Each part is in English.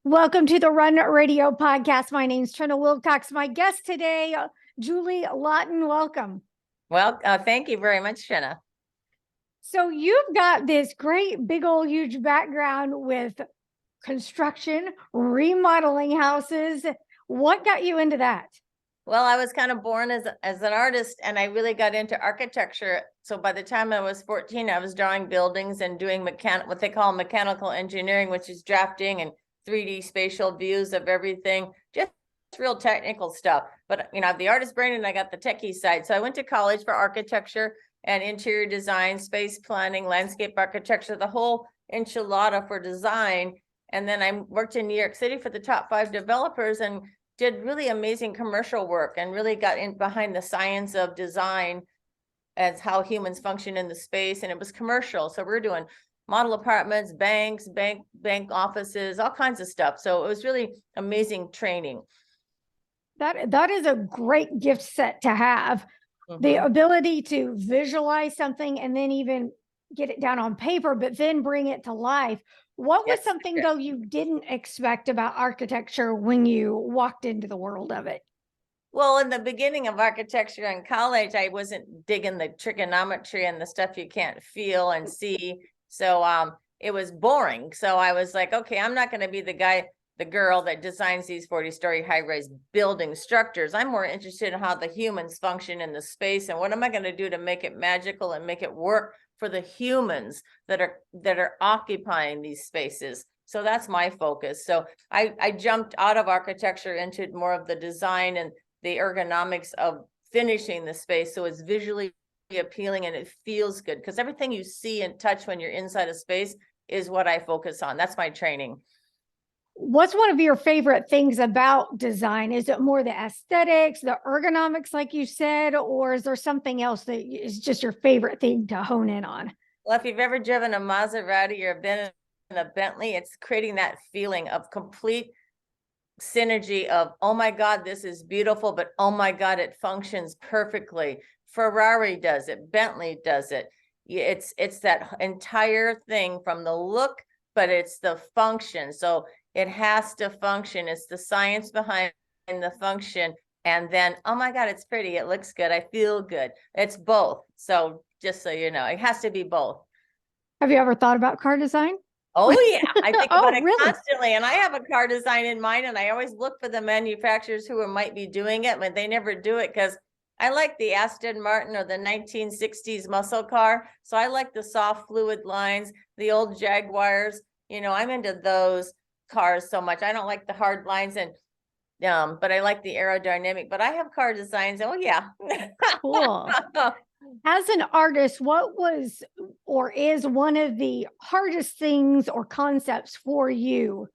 Welcome to the Run Radio podcast. My name's Trina Wilcox. My guest today, Julie Laughton. Welcome. Well, thank you very much, Trina. So you've got this great, big old, huge background with construction, remodeling houses. What got you into that? Well, I was kind of born as an artist, and I really got into architecture. So by the time I was 14, I was drawing buildings and doing what they call mechanical engineering, which is drafting and 3D spatial views of everything, just real technical stuff. But I have the artist brain and I got the techie side. So I went to college for architecture and interior design, space planning, landscape architecture, the whole enchilada for design. And then I worked in New York City for the top 5 developers and did really amazing commercial work and really got in behind the science of design as how humans function in the space. And it was commercial. So we're doing model apartments, banks, bank offices, all kinds of stuff. So it was really amazing training. That is a great gift set to have. Mm-hmm. The ability to visualize something and then even get it down on paper, but then bring it to life. What was something though you didn't expect about architecture when you walked into the world of it? Well, in the beginning of architecture in college, I wasn't digging the trigonometry and the stuff you can't feel and see. So it was boring. So I was like, okay, I'm not going to be the girl that designs these 40-story high-rise building structures. I'm more interested in how the humans function in the space and what am I going to do to make it magical and make it work for the humans that are occupying these spaces. So that's my focus. So I jumped out of architecture into more of the design and the ergonomics of finishing the space so it's visually appealing and it feels good, because everything you see and touch when you're inside a space is what I focus on. That's my training. What's one of your favorite things about design? Is it more the aesthetics, the ergonomics, like you said, or is there something else that is just your favorite thing to hone in on? Well, if you've ever driven a Maserati or been in a Bentley, it's creating that feeling of complete synergy of, oh my God, this is beautiful, but oh my God, it functions perfectly. Ferrari does it, Bentley does it. It's that entire thing from the look, but it's the function. So it has to function. It's the science behind the function. And then, oh my God, it's pretty. It looks good. I feel good. It's both. So just so you know, it has to be both. Have you ever thought about car design? Oh yeah, I think about it constantly. And I have a car design in mind, and I always look for the manufacturers who might be doing it, but they never do it because I like the Aston Martin or the 1960s muscle car. So I like the soft fluid lines, the old Jaguars. I'm into those cars so much. I don't like the hard lines but I like the aerodynamic. But I have car designs. Oh yeah. Cool. As an artist, what was or is one of the hardest things or concepts for you?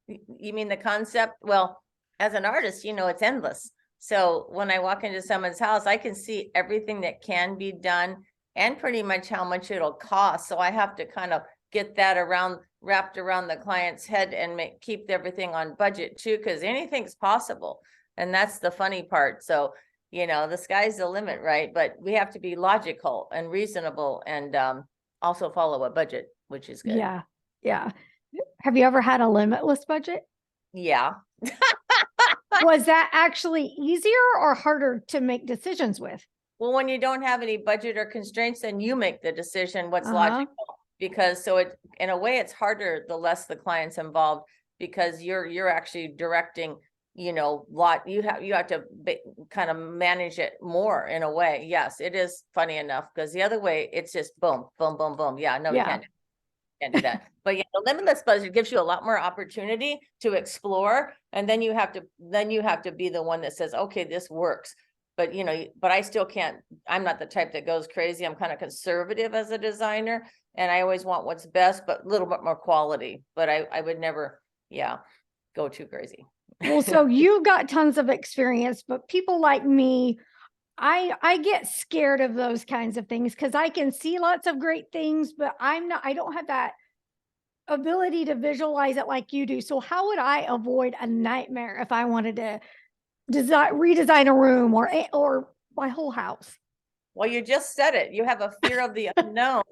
You mean the concept? Well, as an artist, it's endless. So when I walk into someone's house, I can see everything that can be done and pretty much how much it'll cost. So I have to kind of get that wrapped around the client's head and keep everything on budget too, because anything's possible. And that's the funny part. So, the sky's the limit, right? But we have to be logical and reasonable and also follow a budget, which is good. Yeah. Yeah. Have you ever had a limitless budget? Yeah. Was that actually easier or harder to make decisions with? Well, when you don't have any budget or constraints, then you make the decision what's logical. Because in a way, it's harder the less the client's involved, because you're actually directing, you have to kind of manage it more in a way. Yes, it is funny enough, because the other way, it's just boom, boom, boom, boom. Yeah, no, you can't do that. But yeah, the limitless budget gives you a lot more opportunity to explore, and then you have to be the one that says, okay, this works. But but I still can't. I'm not the type that goes crazy. I'm kind of conservative as a designer, and I always want what's best, but a little bit more quality. But I would never, go too crazy. Well, so you've got tons of experience, but people like me, I get scared of those kinds of things because I can see lots of great things, but I don't have that ability to visualize it like you do. So how would I avoid a nightmare if I wanted to redesign a room or my whole house? Well, you just said it. You have a fear of the unknown,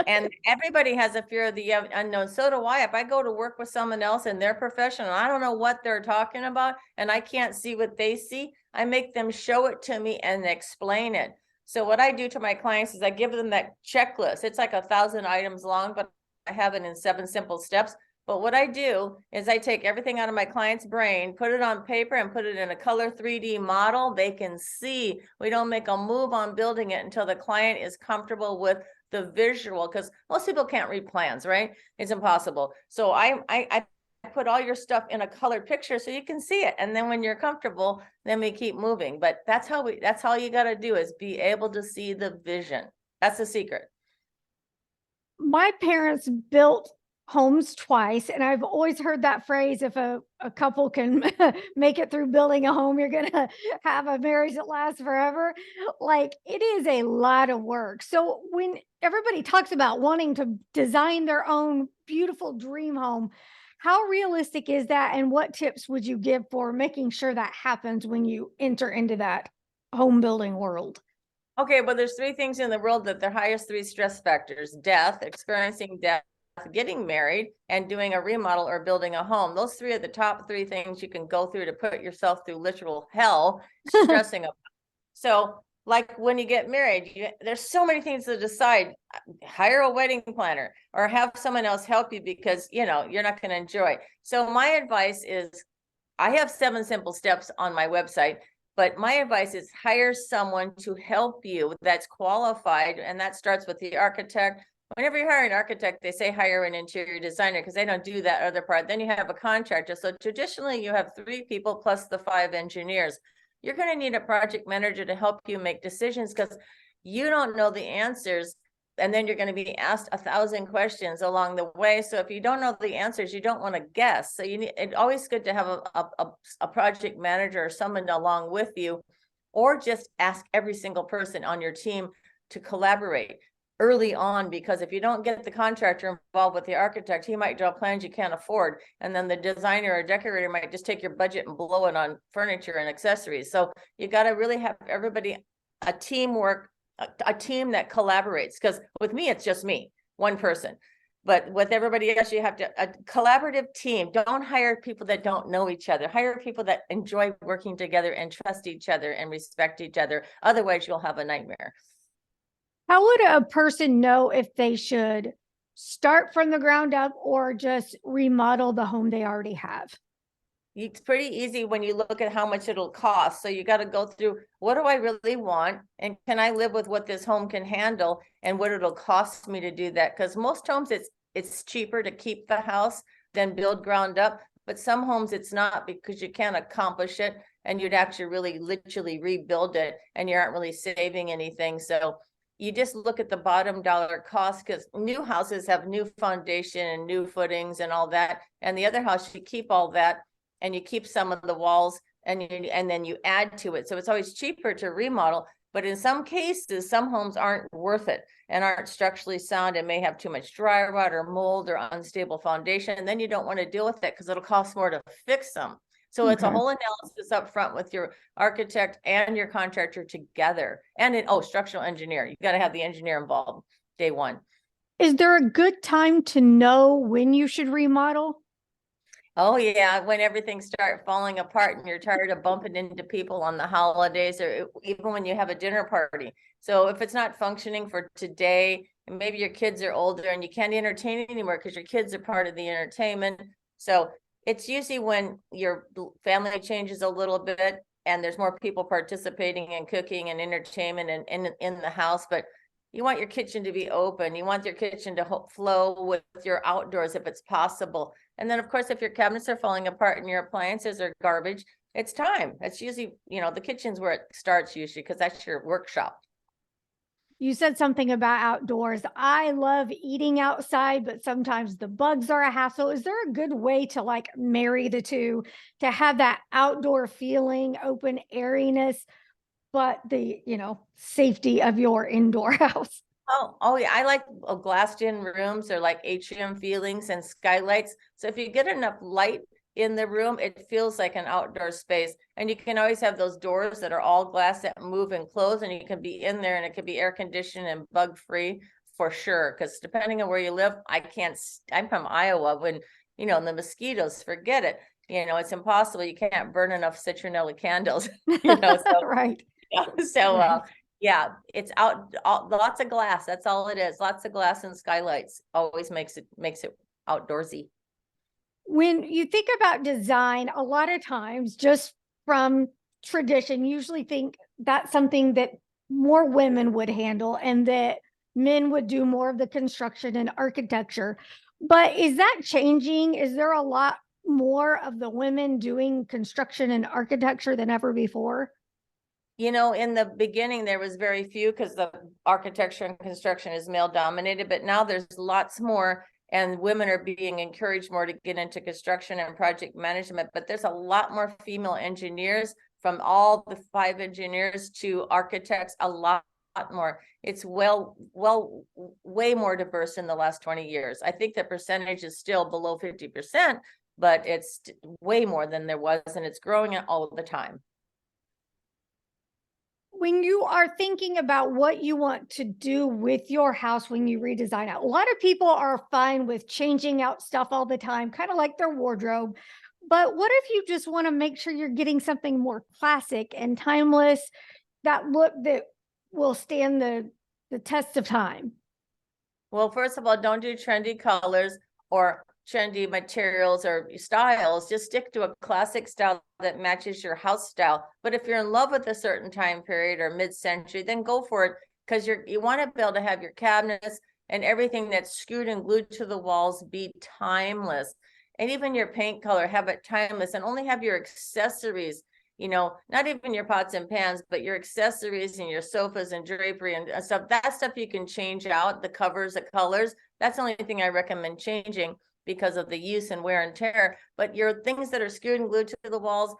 and everybody has a fear of the unknown. So do I. If I go to work with someone else in their profession, and I don't know what they're talking about, and I can't see what they see, I make them show it to me and explain it. So what I do to my clients is I give them that checklist. It's like 1,000 items long, but I have it in 7 simple steps. But what I do is I take everything out of my client's brain, put it on paper, and put it in a color 3D model. They can see. We don't make a move on building it until the client is comfortable with the visual, because most people can't read plans, right? It's impossible. So I put all your stuff in a colored picture so you can see it. And then when you're comfortable, then we keep moving. But that's all you got to do, is be able to see the vision. That's the secret. My parents built homes twice, and I've always heard that phrase, if a couple can make it through building a home, you're gonna have a marriage that lasts forever. Like, it is a lot of work. So when everybody talks about wanting to design their own beautiful dream home, how realistic is that, and what tips would you give for making sure that happens when you enter into that home building world? Okay, well, there's 3 things in the world that the highest 3 stress factors: death, experiencing death, getting married, and doing a remodel or building a home. Those 3 are the top 3 things you can go through to put yourself through literal hell stressing about. So like when you get married, there's so many things to decide. Hire a wedding planner or have someone else help you, because you're not going to enjoy. So my advice is, I have 7 simple steps on my website, but my advice is hire someone to help you that's qualified. And that starts with the architect. Whenever you hire an architect, they say hire an interior designer, because they don't do that other part. Then you have a contractor. So traditionally you have 3 people plus the 5 engineers. You're going to need a project manager to help you make decisions, because you don't know the answers. And then you're going to be asked 1,000 questions along the way. So if you don't know the answers, you don't want to guess. So it's always good to have a project manager or someone along with you, or just ask every single person on your team to collaborate early on, because if you don't get the contractor involved with the architect, he might draw plans you can't afford. And then the designer or decorator might just take your budget and blow it on furniture and accessories. So you got to really have everybody, a teamwork, a team that collaborates. Because with me, it's just me, one person. But with everybody else, you have a collaborative team. Don't hire people that don't know each other. Hire people that enjoy working together and trust each other and respect each other. Otherwise, you'll have a nightmare. How would a person know if they should start from the ground up or just remodel the home they already have? It's pretty easy when you look at how much it'll cost. So you got to go through, what do I really want? And can I live with what this home can handle, and what it'll cost me to do that? Because most homes, it's cheaper to keep the house than build ground up. But some homes it's not, because you can't accomplish it, and you'd actually really literally rebuild it, and you aren't really saving anything. So you just look at the bottom dollar cost, because new houses have new foundation and new footings and all that. And the other house, you keep all that, and you keep some of the walls, and then you add to it. So it's always cheaper to remodel. But in some cases, some homes aren't worth it and aren't structurally sound and may have too much dry rot or mold or unstable foundation. And then you don't want to deal with it, because it'll cost more to fix them. So it's a whole analysis up front with your architect and your contractor together. And structural engineer. You got to have the engineer involved day one. Is there a good time to know when you should remodel? Oh yeah, when everything starts falling apart and you're tired of bumping into people on the holidays, or even when you have a dinner party. So if it's not functioning for today, and maybe your kids are older and you can't entertain anymore because your kids are part of the entertainment. So it's usually when your family changes a little bit and there's more people participating in cooking and entertainment and in the house. But you want your kitchen to be open. You want your kitchen to flow with your outdoors if it's possible. And then, of course, if your cabinets are falling apart and your appliances are garbage, it's time. It's usually, the kitchen's where it starts usually, because that's your workshop. You said something about outdoors. I love eating outside, but sometimes the bugs are a hassle. Is there a good way to marry the two, to have that outdoor feeling, open airiness, but the, safety of your indoor house? Oh yeah. I like glassed in rooms, or like atrium feelings and skylights. So if you get enough light in the room, it feels like an outdoor space. And you can always have those doors that are all glass that move and close, and you can be in there and it can be air conditioned and bug free for sure. Because depending on where you live, I'm from Iowa, when, the mosquitoes, forget it. It's impossible. You can't burn enough citronella candles, so, Right. so, Right. yeah, it's lots of glass. That's all it is. Lots of glass and skylights always makes it outdoorsy. When you think about design, a lot of times, just from tradition, usually think that's something that more women would handle and that men would do more of the construction and architecture. But is that changing? Is there a lot more of the women doing construction and architecture than ever before? In the beginning, there was very few because the architecture and construction is male dominated, but now there's lots more, and women are being encouraged more to get into construction and project management. But there's a lot more female engineers, from all the 5 engineers to architects, a lot more. It's way more diverse in the last 20 years. I think the percentage is still below 50%, but it's way more than there was, and it's growing all the time. When you are thinking about what you want to do with your house when you redesign it, a lot of people are fine with changing out stuff all the time, kind of like their wardrobe. But what if you just want to make sure you're getting something more classic and timeless, that look that will stand the test of time? Well, first of all, don't do trendy colors or trendy materials or styles. Just stick to a classic style that matches your house style. But if you're in love with a certain time period or mid-century, then go for it, because you want to be able to have your cabinets and everything that's screwed and glued to the walls be timeless. And even your paint color, have it timeless, and only have your accessories, not even your pots and pans, but your accessories and your sofas and drapery and stuff. That stuff you can change out, the covers, the colors. That's the only thing I recommend changing because of the use and wear and tear. But your things that are screwed and glued to the walls,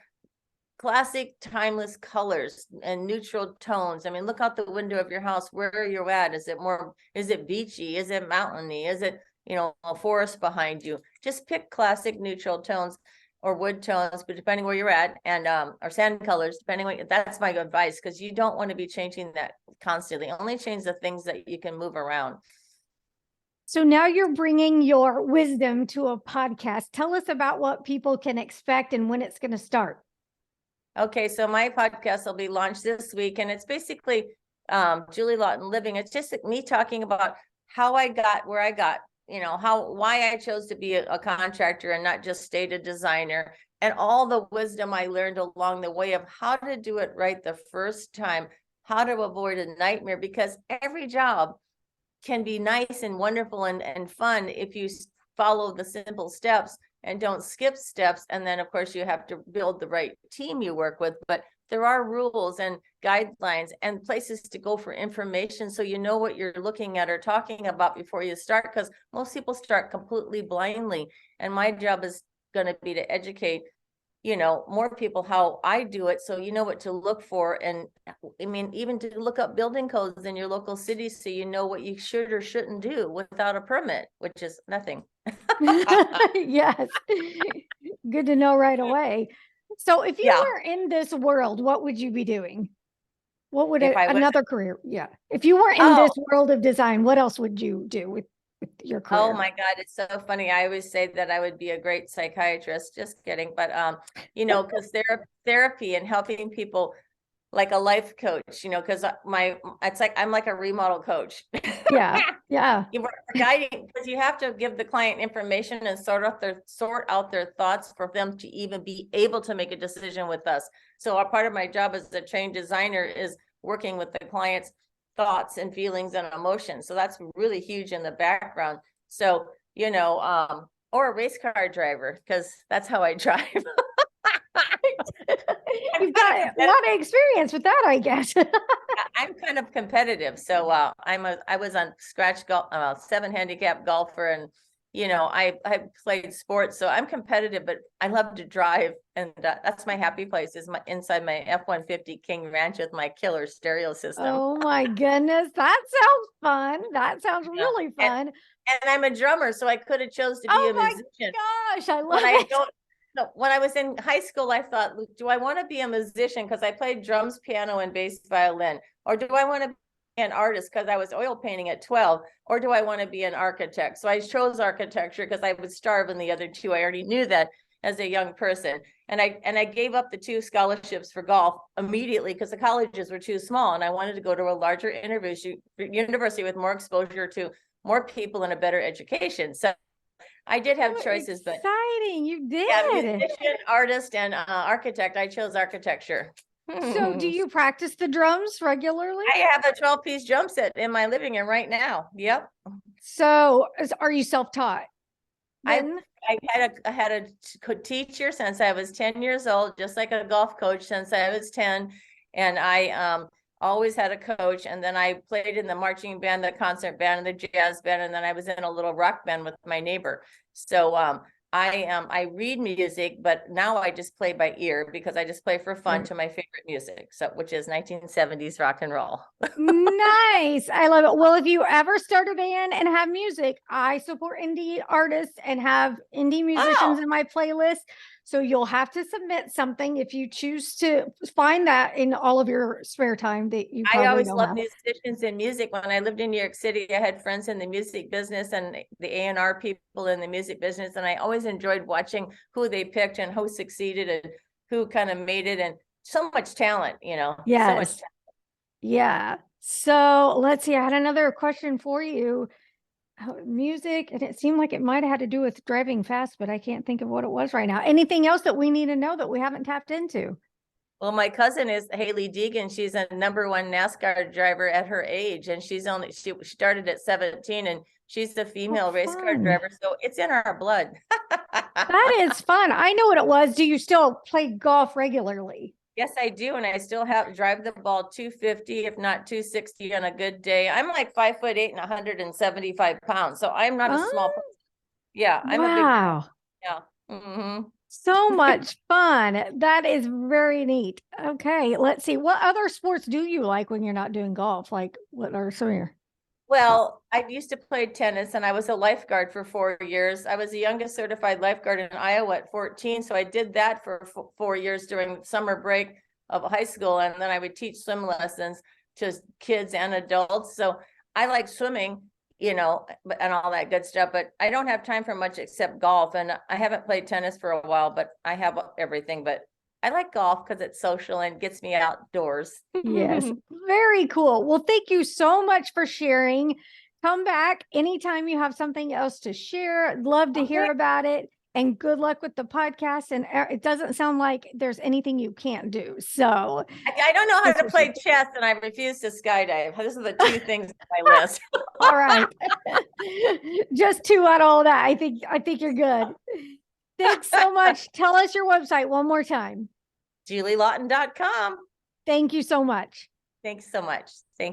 classic timeless colors and neutral tones. I mean, look out the window of your house. Where are you at? Is it beachy? Is it mountainy? Is it, a forest behind you? Just pick classic neutral tones or wood tones, but depending where you're at, and or sand colors, that's my advice, because you don't want to be changing that constantly. Only change the things that you can move around. So now you're bringing your wisdom to a podcast. Tell us about what people can expect and when it's going to start. Okay, so my podcast will be launched this week, and it's basically Julie Laughton Living. It's just me talking about how I got where I got, why I chose to be a contractor and not just stay a designer, and all the wisdom I learned along the way of how to do it right the first time, how to avoid a nightmare, because every job can be nice and wonderful and fun if you follow the simple steps and don't skip steps. And then, of course, you have to build the right team you work with. But there are rules and guidelines and places to go for information, so you know what you're looking at or talking about before you start, because most people start completely blindly. And my job is going to be to educate, more people how I do it, so you know what to look for. And I mean, even to look up building codes in your local city, so you know what you should or shouldn't do without a permit, which is nothing. Yes. Good to know right away. So if you were in this world, what would you be doing? What would another career? Yeah. If you were in this world of design, what else would you do with your career? Oh my God, it's so funny. I always say that I would be a great psychiatrist. Just kidding. But because therapy and helping people, like a life coach, because it's like I'm like a remodel coach. Yeah. Yeah. You're guiding, because you have to give the client information and sort out their thoughts for them to even be able to make a decision with us. So a part of my job as a trained designer is working with the client's thoughts and feelings and emotions. So that's really huge in the background. So, or a race car driver, because that's how I drive. You've got a lot of experience with that, I guess. I'm kind of competitive. So I was on scratch golf, 7 handicap golfer, and I played sports, so I'm competitive, but I love to drive, and that's my happy place, is inside my F-150 King Ranch with my killer stereo system. Oh my goodness, that sounds fun. That sounds really fun. And I'm a drummer, so I could have chose to be a musician. Gosh, I love it. So when I was in high school, I thought, do I want to be a musician? Because I played drums, piano, and bass violin. Or do I want to be an artist because I was oil painting at 12? Or do I want to be an architect? So I chose architecture because I would starve in the other two. I already knew that as a young person. And I gave up the 2 scholarships for golf immediately because the colleges were too small. And I wanted to go to a larger university with more exposure to more people and a better education. So I did have choices, but exciting. You yeah, did. musician, artist, and architect. I chose architecture. So do you practice the drums regularly? I have a 12-piece drum set in my living room right now. Yep. So are you self-taught? I Then? I had a teacher since I was 10 years old, just like a golf coach since I was 10. And I always had a coach. And then I played in the marching band, the concert band, and the jazz band. And then I was in a little rock band with my neighbor. So I read music, but now I just play by ear because I just play for fun to my favorite music. So which is 1970s rock and roll. Nice. I love it. Well, if you ever start a band and have music, I support indie artists and have indie musicians in my playlist. So you'll have to submit something if you choose to find that in all of your spare time that you probably I always don't loved have. musicians and music. When I lived in New York City, I had friends in the music business and the A&R people in the music business. And I always enjoyed watching who they picked and who succeeded and who kind of made it. And so much talent, you know, so much Yes. talent. Yeah. So let's see. I had another question for you. Music, and it seemed like it might have had to do with driving fast, but I can't think of what it was right now. Anything else that we need to know that we haven't tapped into? Well, my cousin is Haley Deegan. She's a #1 NASCAR driver at her age, and she started at 17, and she's a female race car fun. driver. So it's in our blood. That is fun. I know what it was. Do you still play golf regularly? Yes, I do. And I still drive the ball 250, if not 260 on a good day. I'm like 5'8" and 175 pounds. So I'm not a small person. Yeah, I'm a big, Wow. yeah. Mm-hmm. So much fun. That is very neat. Okay, let's see. What other sports do you like when you're not doing golf? Like, what are some of your? Well, I used to play tennis and I was a lifeguard for 4 years. I was the youngest certified lifeguard in Iowa at 14. So I did that for 4 years during summer break of high school. And then I would teach swim lessons to kids and adults. So I like swimming, you know, and all that good stuff, but I don't have time for much except golf. And I haven't played tennis for a while, but I have everything. But I like golf because it's social and gets me outdoors. Yes, very cool. Well, thank you so much for sharing. Come back anytime you have something else to share. I'd love to hear about it. And good luck with the podcast. And it doesn't sound like there's anything you can't do. So I don't know how to play chess and I refuse to skydive. Those are the 2 things on my list. all right. Just 2 out of all that. I think you're good. Thanks so much. Tell us your website one more time. JulieLaughton.com. Thank you so much. Thanks so much. Thank